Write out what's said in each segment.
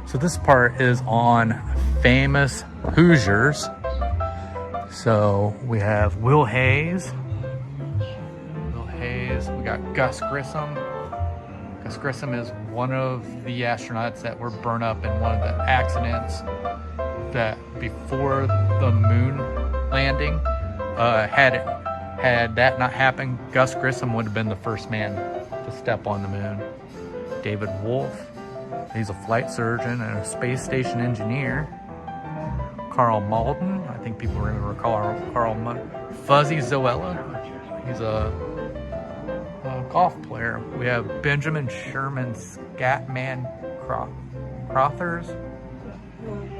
So this part is on famous Hoosiers. So we have Will Hayes. We got Gus Grissom. Gus Grissom is one of the astronauts that were burned up in one of the accidents that before the moon landing. Had that not happened, Gus Grissom would have been the first man to step on the moon. David Wolf, he's a flight surgeon and a space station engineer. Carl Malden, I think people remember Carl Malden. Fuzzy Zoella, he's a golf player. We have Benjamin Sherman Scatman Crothers.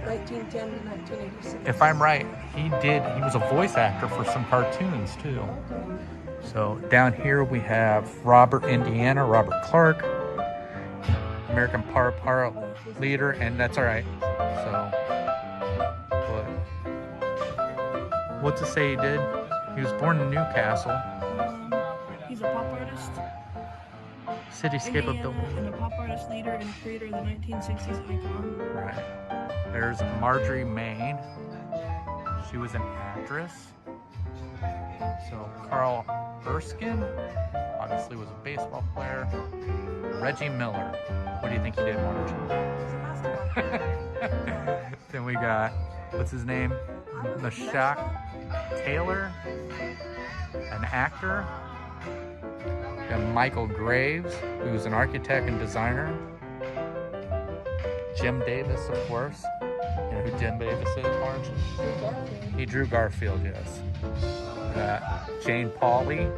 1910 to 1986. If I'm right, he was a voice actor for some cartoons too. So down here we have Robert Clark, American para leader, and that's all right. So, what's it say he did? He was born in Newcastle. He's a pop artist. Cityscape of the and a pop artist, leader, and creator of the 1960s icon. Right. There's Marjorie Main. She was an actress. So Carl Erskine obviously was a baseball player. Reggie Miller. What do you think he did, Marge? Then we got, what's his name? Meshach Taylor, an actor. We got Michael Graves, who's an architect and designer. Jim Davis, of course. You know who Jim Davis is, Marge? He drew Garfield, yes. Jane Pauley,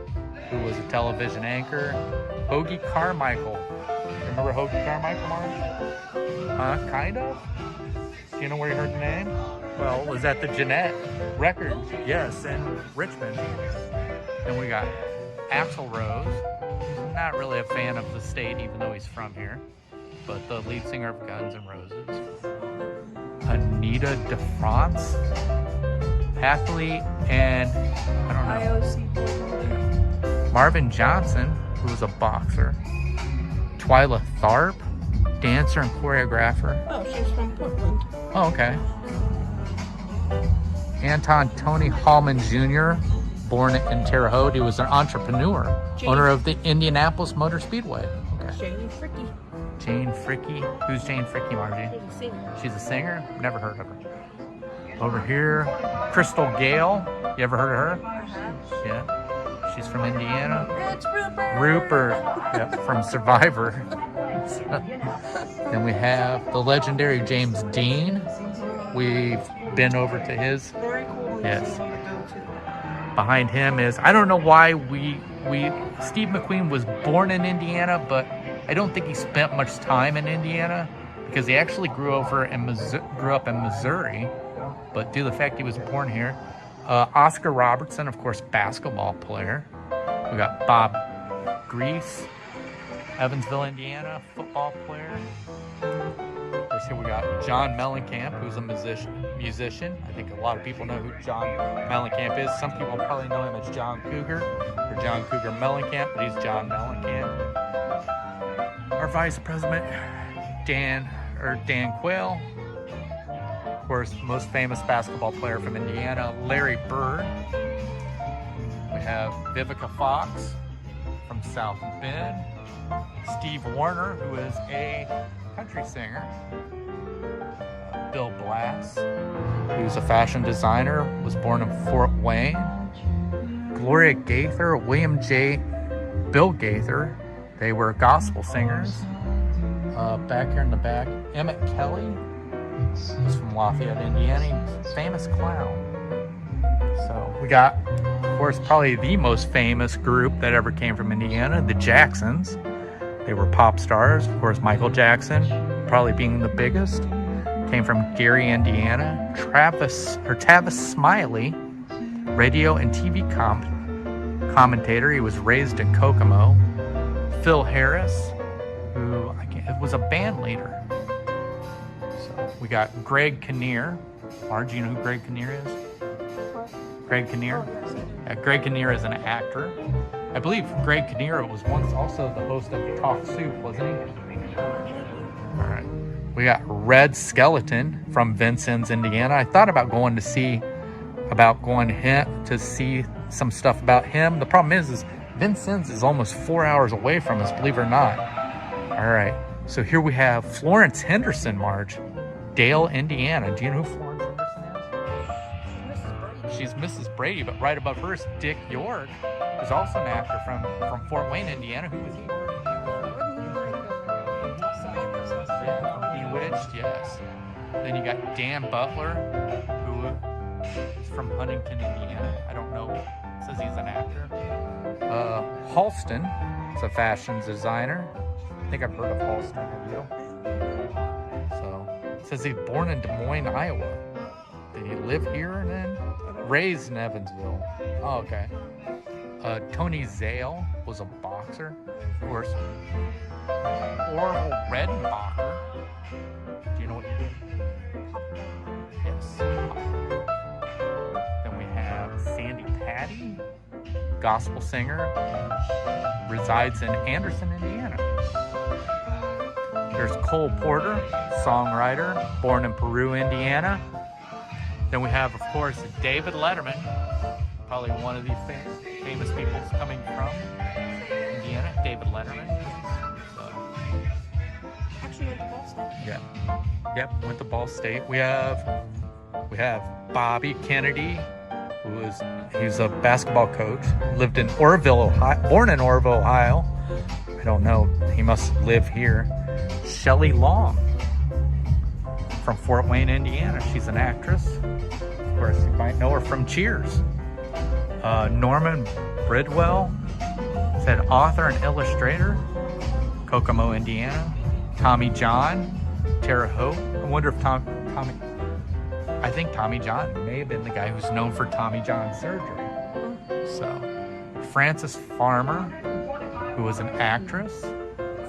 who was a television anchor. Hoagie Carmichael. Remember Hoagie Carmichael, Marge? Kind of? Do you know where you heard the name? Well, it was at the Jeanette Records, yes, in Richmond. Then we got Axl Rose. Not really a fan of the state, even though he's from here. But the lead singer of Guns N' Roses. Anita DeFrance, athlete, and I don't know. Marvin Johnson, who was a boxer. Twyla Tharp, dancer and choreographer. Oh, she's from Portland. Oh, okay. Anton Tony Hallman Jr., born in Terre Haute. He was an entrepreneur, owner of the Indianapolis Motor Speedway. Okay. Jane Fricke. Jane Fricke. Who's Jane Fricke, Margie? She's a singer. She's a singer? Never heard of her. Over here, Crystal Gale. You ever heard of her? Yeah. She's from Indiana. It's Rupert. Rupert. Yep, from Survivor. Then we have the legendary James Dean. We've been over to his. Very cool. Yes. Behind him is, I don't know why Steve McQueen was born in Indiana, but I don't think he spent much time in Indiana because he actually grew up in Missouri. But due to the fact he was born here, Oscar Robertson, of course, basketball player. We got Bob Grease, Evansville, Indiana, football player. Of course, here we got John Mellencamp, who's a musician. I think a lot of people know who John Mellencamp is. Some people probably know him as John Cougar or John Cougar Mellencamp, but he's John Mellencamp. Our vice president, Dan Quayle. Of course, most famous basketball player from Indiana, Larry Bird. We have Vivica Fox from South Bend. Steve Warner, who is a country singer. Bill Blass, who's a fashion designer, was born in Fort Wayne. Gloria Gaither, Bill Gaither. They were gospel singers. Back here in the back, Emmett Kelly was from Lafayette, Indiana. Famous clown. So we got, of course, probably the most famous group that ever came from Indiana, the Jacksons. They were pop stars. Of course, Michael Jackson, probably being the biggest, came from Gary, Indiana. Tavis Smiley, radio and TV commentator. He was raised in Kokomo. Phil Harris, who was a band leader. So we got Greg Kinnear. Marge, you know who Greg Kinnear is? Greg Kinnear? Yeah, Greg Kinnear is an actor. I believe Greg Kinnear was once also the host of Talk Soup, wasn't he? All right. We got Red Skeleton from Vincennes, Indiana. I thought about going to see some stuff about him. The problem is Vincennes is almost 4 hours away from us, believe it or not. All right, so here we have Florence Henderson, Marge, Dale, Indiana. Do you know who Florence Henderson is? She's Mrs. Brady, but right above her is Dick York, who's also an actor from Fort Wayne, Indiana. Who was he? Bewitched, yes. Then you got Dan Butler, who is from Huntington, Indiana. I don't know. It says he's an actor. Halston is a fashion designer. I think I've heard of Halston. Have you? So it says he's born in Des Moines, Iowa. Did he live here and then raised in Evansville? Oh, okay. Tony Zale was a boxer, of course. Orville Redenbacher. Do you know what he did? Yes. Then we have Sandy Patty, gospel singer, resides in Anderson, Indiana. There's Cole Porter, songwriter, born in Peru, Indiana. Then we have, of course, David Letterman, probably one of the famous people coming from Indiana, David Letterman. So, Actually went to Ball State. yeah. Yep, went to Ball State. We have Bobby Kennedy, he's a basketball coach. Lived in Orville, Ohio, born in Orville, Ohio. I don't know. He must live here. Shelley Long from Fort Wayne, Indiana. She's an actress. Of course, you might know her from Cheers. Norman Bridwell said author and illustrator, Kokomo, Indiana. Tommy John, Terre Haute. I wonder if I think Tommy John may have been the guy who's known for Tommy John surgery. So, Frances Farmer, who was an actress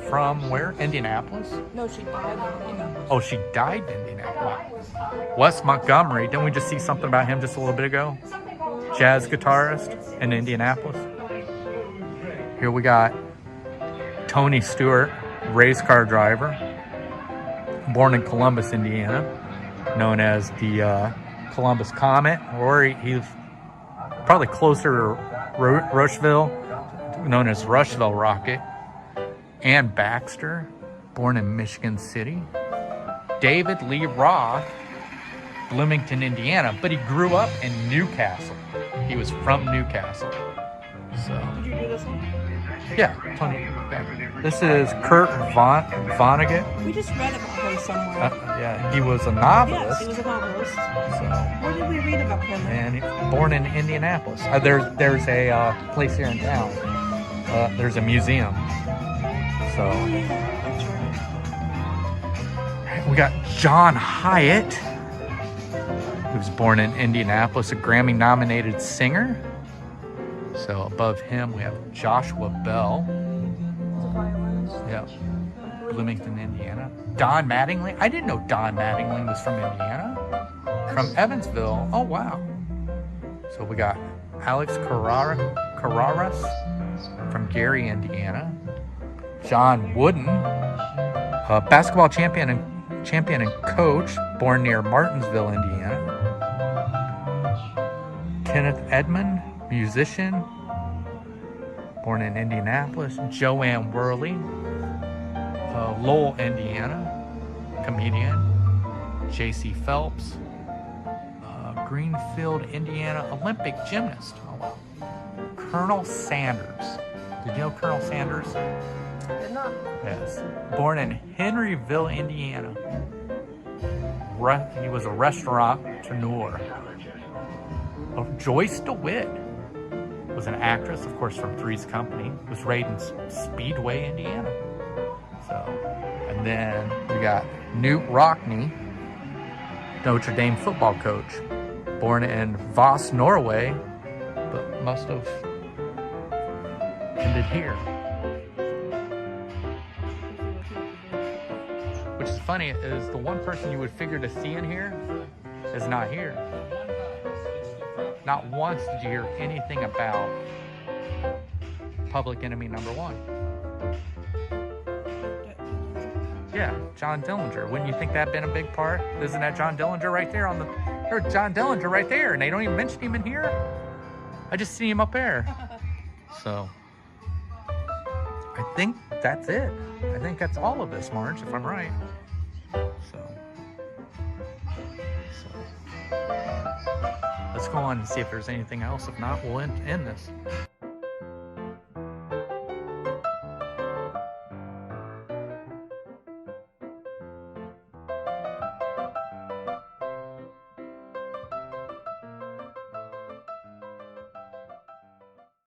from where? Indianapolis? No, she died in Indianapolis. Oh, she died in Indianapolis. Wes Montgomery, didn't we just see something about him just a little bit ago? Jazz guitarist in Indianapolis. Here we got Tony Stewart, race car driver, born in Columbus, Indiana, known as the Columbus Comet, or he's probably closer to Rushville, known as Rushville Rocket. Ann Baxter, born in Michigan City. David Lee Roth, Bloomington, Indiana, but he grew up in Newcastle. He was from Newcastle. So, Did you do this one? yeah, Tony. Yeah. This is Kurt Vonnegut. We just read about him somewhere. Yeah, he was a Yes, novelist. he was a novelist. So, Where did we read about him? and born in Indianapolis. There's a place here in town. There's a museum. So, Oh, yeah, that's right. we got John Hyatt, who was born in Indianapolis, a Grammy-nominated singer. So above him, we have Joshua Bell. He's a violinist. Yeah, Bloomington, Indiana. Don Mattingly. I didn't know Don Mattingly was from Indiana. From Evansville. Oh, wow. So we got Alex Carraras from Gary, Indiana. John Wooden, a basketball champion and coach, born near Martinsville, Indiana. Kenneth Edmond, musician, born in Indianapolis. Joanne Worley, Lowell, Indiana, comedian. J.C. Phelps, Greenfield, Indiana, Olympic gymnast. Oh, wow. Colonel Sanders. Did you know Colonel Sanders? Did not. Yes. Born in Henryville, Indiana. He was a restaurateur. Joyce DeWitt was an actress, of course, from Three's Company. Was raised in Speedway, Indiana. So, and then we got Newt Rockne, Notre Dame football coach. Born in Voss, Norway, but must have ended here. Which is funny, is the one person you would figure to see in here is not here. Not once did you hear anything about Public Enemy #1. Yeah, John Dillinger. Wouldn't you think that'd been a big part? Isn't that John Dillinger right there on the... Or John Dillinger right there, and they don't even mention him in here? I just see him up there. So, I think that's it. I think that's all of this, Marge, if I'm right. So, let's go on and see if there's anything else. If not, we'll end this.